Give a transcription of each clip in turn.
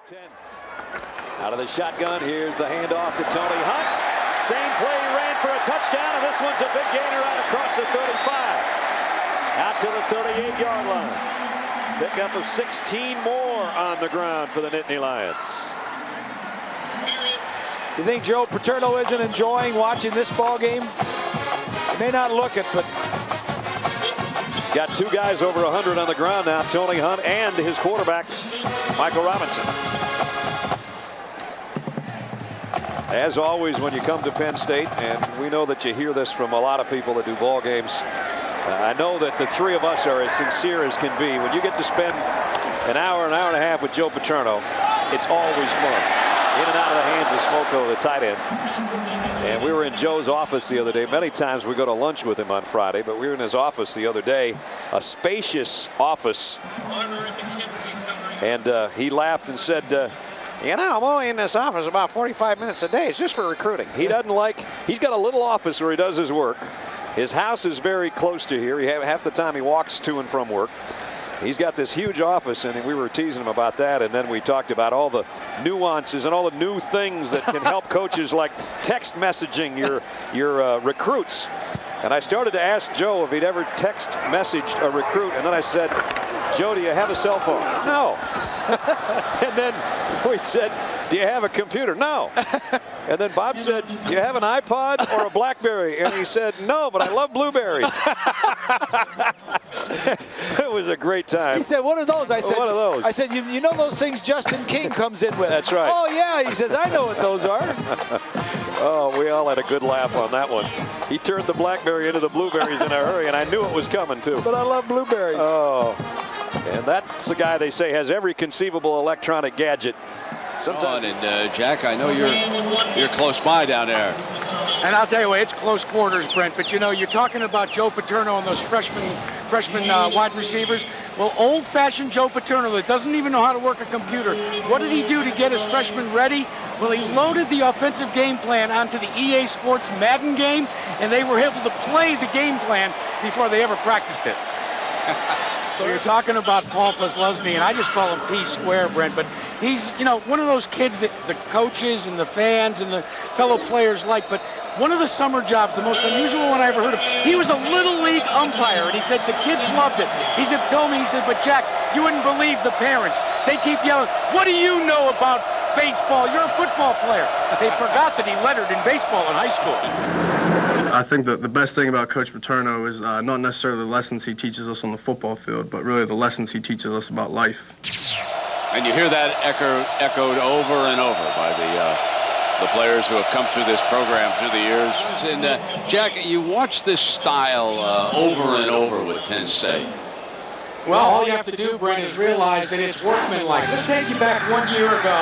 10. Out of the shotgun, here's the handoff to Tony Hunt. Same play, he ran for a touchdown, and this one's a big gainer out across the 35. Out to the 38-yard line. Pickup of 16 more on the ground for the Nittany Lions. You think Joe Paterno isn't enjoying watching this ball game? He may not look it, but he's got two guys over 100 on the ground now, Tony Hunt and his quarterback, Michael Robinson. As always, when you come to Penn State, and we know that you hear this from a lot of people that do ball games, I know that the three of us are as sincere as can be. When you get to spend an hour and a half with Joe Paterno, it's always fun. In and out of the hands of Smoko, the tight end. And we were in Joe's office the other day. Many times we go to lunch with him on Friday, but we were in his office the other day, a spacious office. And he laughed and said, you know, I'm only in this office about 45 minutes a day. It's just for recruiting. He doesn't like, he's got a little office where he does his work. His house is very close to here. Half the time he walks to and from work. He's got this huge office, and we were teasing him about that, and then we talked about all the nuances and all the new things that can help coaches, like text messaging your recruits. And I started to ask Joe if he'd ever text messaged a recruit, and then I said, Joe, do you have a cell phone? No. And then we said, do you have a computer? No. And then Bob said, do you have an iPod or a BlackBerry? And he said, no, but I love blueberries. It was a great time. he said, what are those? I said, what are those? I said, you know those things Justin King comes in with? That's right. Oh, yeah. He says, I know what those are. Oh, we all had a good laugh on that one. He turned the BlackBerry into the blueberries in a hurry, and I knew it was coming, too. But I love blueberries. Oh, and that's the guy they say has every conceivable electronic gadget. Sometimes. And Jack, I know you're close by down there. And I'll tell you what, it's close quarters, Brent. But you know, you're talking about Joe Paterno and those freshman wide receivers. Well, old-fashioned Joe Paterno that doesn't even know how to work a computer. What did he do to get his freshmen ready? Well, he loaded the offensive game plan onto the EA Sports Madden game, and they were able to play the game plan before they ever practiced it. So you're talking about Paul Posluszny, and I just call him P Square, Brent, but he's, you know, one of those kids that the coaches and the fans and the fellow players like. But one of the summer jobs, the most unusual one I ever heard of, he was a Little League umpire, and he said the kids loved it. He told me, but Jack, you wouldn't believe the parents. They keep yelling, what do you know about baseball? You're a football player. They forgot that he lettered in baseball in high school. I think that the best thing about Coach Paterno is not necessarily the lessons he teaches us on the football field, but really the lessons he teaches us about life. And you hear that echoed over and over by the players who have come through this program through the years. And Jack, you watch this style over and over with Penn State. Well, all you have to do, Brent, is realize that it's workmanlike. Let's take you back 1 year ago.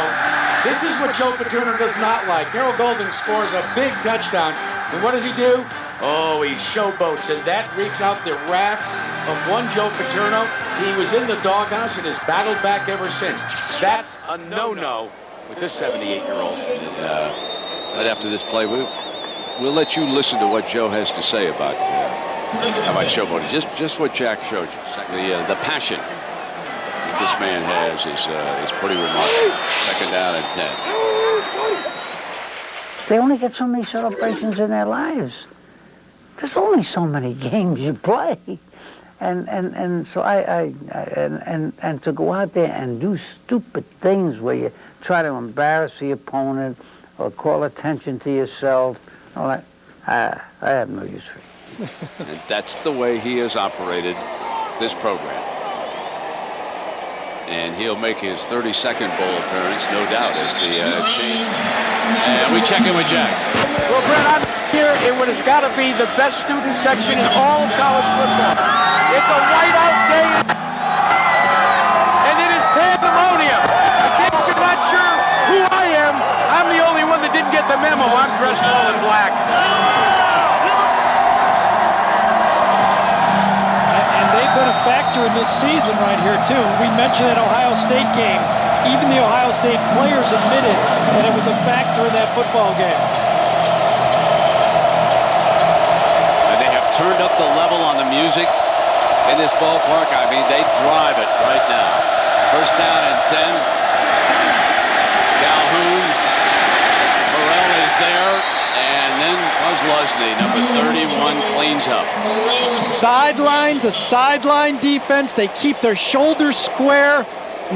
This is what Joe Paterno does not like. Darryl Golden scores a big touchdown. And what does he do? Oh, he showboats. And that wreaks out the wrath of one Joe Paterno. He was in the doghouse and has battled back ever since. That's a no-no with this 78-year-old. Right after this play, we'll let you listen to what Joe has to say about showboating. Just what Jack showed you. The passion that this man has is pretty remarkable. Second down and 10. They only get so many celebrations in their lives. There's only so many games you play, and so and to go out there and do stupid things where you try to embarrass the opponent or call attention to yourself, all that, I have no use for it. And that's the way he has operated this program. And he'll make his 32nd bowl appearance, no doubt, as the change. And we check in with Jack. Well, Brent, I'm here in what has got to be the best student section in all of college football. It's a whiteout day, and it is pandemonium. In case you're not sure who I am, I'm the only one that didn't get the memo. I'm dressed all in black. They've been a factor in this season right here, too. We mentioned that Ohio State game. Even the Ohio State players admitted that it was a factor in that football game. And they have turned up the level on the music in this ballpark. I mean, they drive it right now. First down and 10. Calhoun. Burrell is there. And then Buzz Lusney, number 31, cleans up. Sideline to sideline defense. They keep their shoulders square.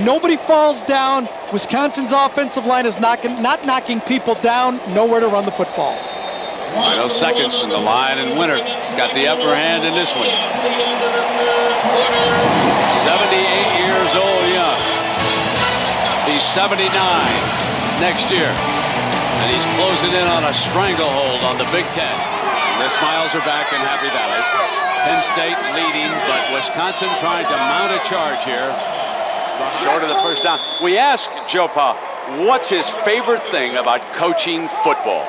Nobody falls down. Wisconsin's offensive line is not knocking people down. Nowhere to run the football. Final seconds in the line, and Winter got the upper hand in this one. 78 years old young. He's 79 next year. And he's closing in on a stranglehold on the Big Ten. The smiles are back in Happy Valley. Penn State leading, but Wisconsin trying to mount a charge here. Short of the first down. We asked Joe Pa, what's his favorite thing about coaching football?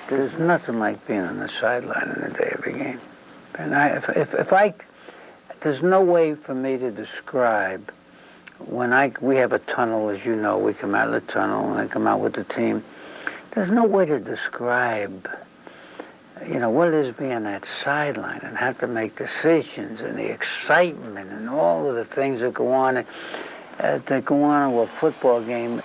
There's nothing like being on the sideline in the day of a game. And there's no way for me to describe when we have a tunnel, as you know, we come out of the tunnel and I come out with the team. There's no way to describe, what it is being on that sideline and have to make decisions and the excitement and all of the things that go on in a football game.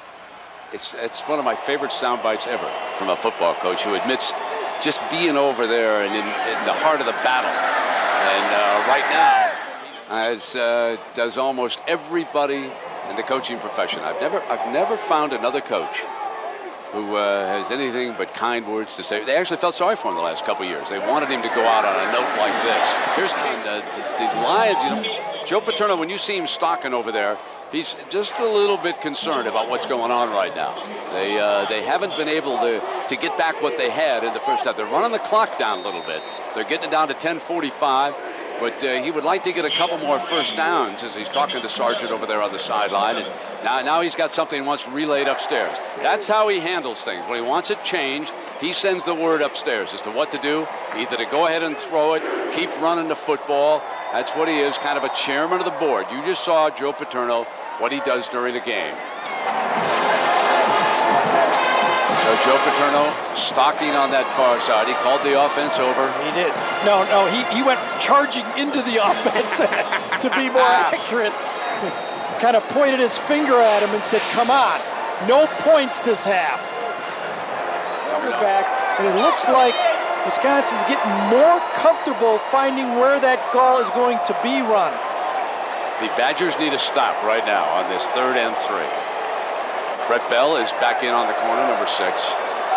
It's one of my favorite sound bites ever from a football coach who admits just being over there and in the heart of the battle. And right now, as does almost everybody in the coaching profession. I've never found another coach who has anything but kind words to say. They actually felt sorry for him the last couple of years. They wanted him to go out on a note like this. Here's the Lions, Joe Paterno, when you see him stalking over there, he's just a little bit concerned about what's going on right now. They haven't been able to get back what they had in the first half. They're running the clock down a little bit. They're getting it down to 10:45. But he would like to get a couple more first downs as he's talking to Sargent over there on the sideline. And now he's got something he wants relayed upstairs. That's how he handles things. When he wants it changed, he sends the word upstairs as to what to do, either to go ahead and throw it, keep running the football. That's what he is, kind of a chairman of the board. You just saw Joe Paterno, what he does during a game. So Joe Paterno stalking on that far side. He called the offense over. He did. No, he went charging into the offense to be more accurate. Kind of pointed his finger at him and said, come on, no points this half. Back, and it looks like Wisconsin's getting more comfortable finding where that ball is going to be run. The Badgers need a stop right now on this 3rd and 3. Brett Bell is back in on the corner, number 6,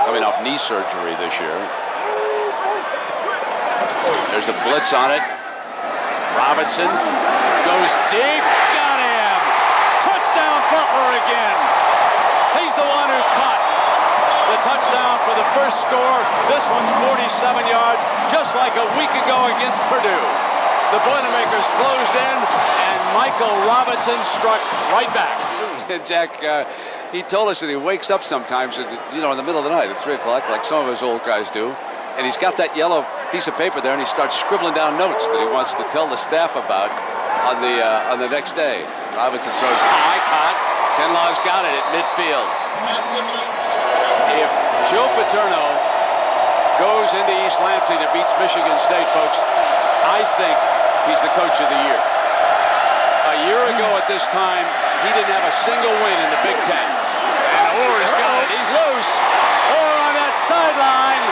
coming off knee surgery this year. There's a blitz on it. Robinson goes deep, got him! Touchdown Butler again! He's the one who caught the touchdown for the first score. This one's 47 yards, just like a week ago against Purdue. The Boilermakers closed in, and Michael Robinson struck right back. Jack, he told us that he wakes up sometimes, in the middle of the night at 3 o'clock, like some of his old guys do, and he's got that yellow piece of paper there, and he starts scribbling down notes that he wants to tell the staff about on the next day. Robinson throws high, caught. Kenlaw's got it at midfield. If Joe Paterno goes into East Lansing and beats Michigan State, folks, I think he's the coach of the year. A year ago at this time, he didn't have a single win in the Big Ten. And Orr's got it. He's loose. Orr on that sideline.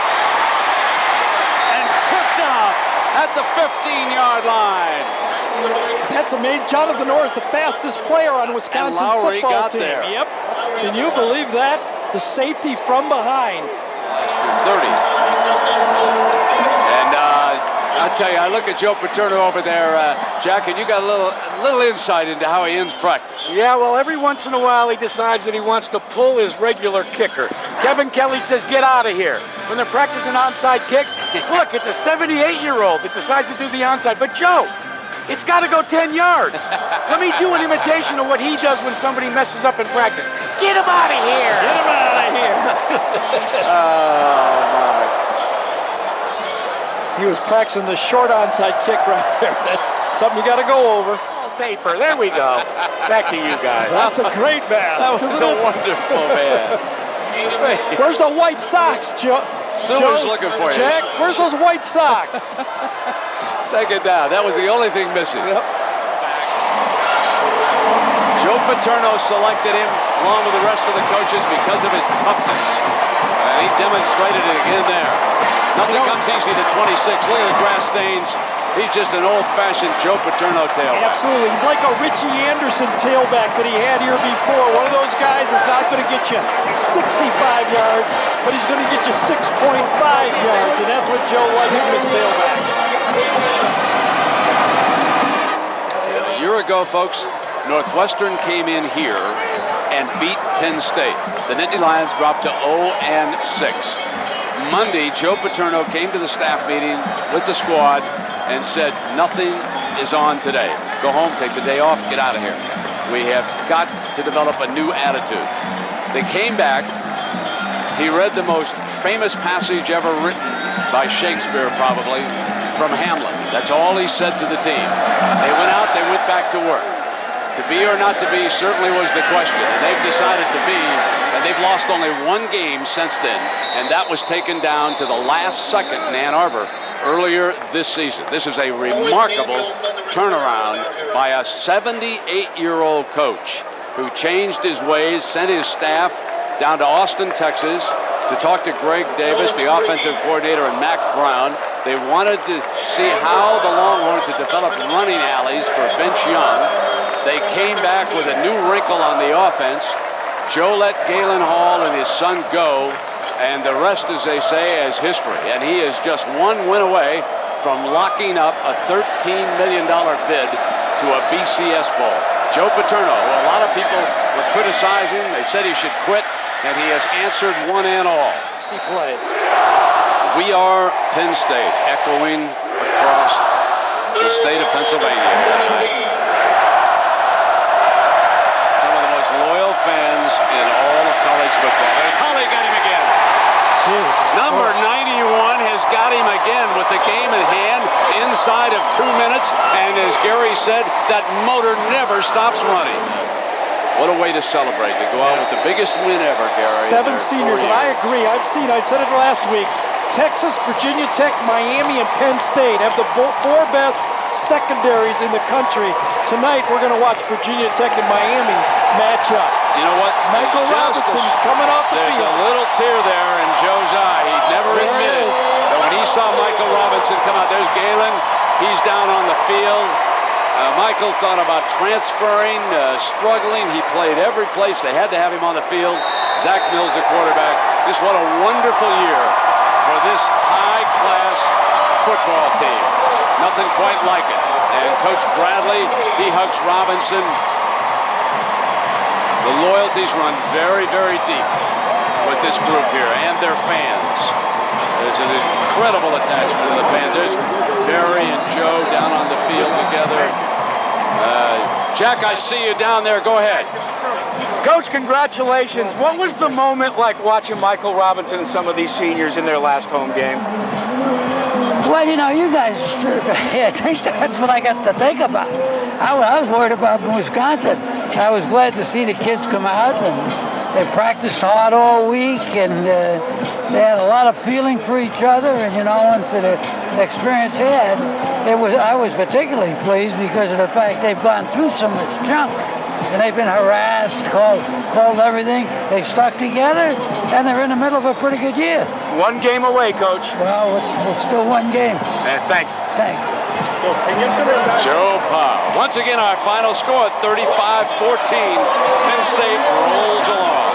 And tripped out at the 15-yard line. That's amazing. Jonathan Orr is the fastest player on Wisconsin's Lowry football got team. there. Yep. Can you believe that? The safety from behind. Last 2:30. And I'll tell you, I look at Joe Paterno over there, Jack, and you got a little insight into how he ends practice. Yeah, well, every once in a while he decides that he wants to pull his regular kicker. Kevin Kelly says, get out of here. When they're practicing onside kicks, look, it's a 78-year-old that decides to do the onside. But Joe, it's got to go 10 yards. Let me do an imitation of what he does when somebody messes up in practice. Get him out of here. Get him out of here. Oh, my. He was practicing the short onside kick right there. That's something you got to go over. Paper. There we go. Back to you guys. That's a great mask. That was a wonderful man. Where's the white socks, Joe? Sewer's looking for you. Jack, where's those white socks? Second down. That was the only thing missing. Yep. Joe Paterno selected him along with the rest of the coaches because of his toughness. And he demonstrated it again there. Nothing comes easy to 26. Look at the grass stains. He's just an old-fashioned Joe Paterno tailback. Absolutely. He's like a Richie Anderson tailback that he had here before. One of those guys is not going to get you 65 yards, but he's going to get you 6.5 yards, and that's what Joe likes from his tailbacks. A year ago, folks, Northwestern came in here and beat Penn State. The Nittany Lions dropped to 0-6. Monday, Joe Paterno came to the staff meeting with the squad and said, nothing is on today. Go home, take the day off, get out of here. We have got to develop a new attitude. They came back. He read the most famous passage ever written by Shakespeare, probably, from Hamlet. That's all he said to the team. They went out, they went back to work. To be or not to be certainly was the question. And they've decided to be, and they've lost only one game since then, and that was taken down to the last second in Ann Arbor earlier this season. This is a remarkable turnaround by a 78-year-old coach who changed his ways, sent his staff down to Austin, Texas, to talk to Greg Davis, the offensive coordinator, and Mac Brown. They wanted to see how the Longhorns had developed running alleys for Vince Young. They came back with a new wrinkle on the offense. Joe let Galen Hall and his son go, and the rest, as they say, is history. And he is just one win away from locking up a $13 million bid to a BCS bowl. Joe Paterno, who a lot of people were criticizing, they said he should quit, and he has answered one and all. He plays. We are Penn State, echoing across the state of Pennsylvania tonight. Some of the most loyal fans in all of college football. There's Holly, got him again. Number 91 has got him again with the game in hand inside of 2 minutes. And as Gary said, that motor never stops running. What a way to celebrate, to go out with the biggest win ever, Gary. 7 seniors, and I agree. I said it last week. Texas, Virginia Tech, Miami, and Penn State have the 4 best secondaries in the country. Tonight, we're going to watch Virginia Tech and Miami match up. You know what? Michael Robinson's coming off the There's field. a little tear there in Joe's eye. He never admitted. But when he saw Michael Robinson come out, there's Galen. He's down on the field. Michael thought about transferring, struggling. He played every place. They had to have him on the field. Zach Mills, the quarterback. Just what a wonderful year for this high-class football team. Nothing quite like it. And Coach Bradley, he hugs Robinson. The loyalties run very, very deep with this group here and their fans. There's an incredible attachment to the fans. There's Barry and Joe down on the field together. Jack, I see you down there. Go ahead. Coach, congratulations. What was the moment like watching Michael Robinson and some of these seniors in their last home game? Well, you know, you guys, I think that's what I got to think about. I was worried about Wisconsin. I was glad to see the kids come out, and they practiced hard all week, and they had a lot of feeling for each other, and you know, and for the experience they had, I was particularly pleased because of the fact they've gone through so much junk, and they've been harassed, called everything. They stuck together, and they're in the middle of a pretty good year. 1 game away, Coach. Well, it's still 1 game. Thanks. Thanks. Joe Pa. Once again, our final score, 35-14. Penn State rolls along.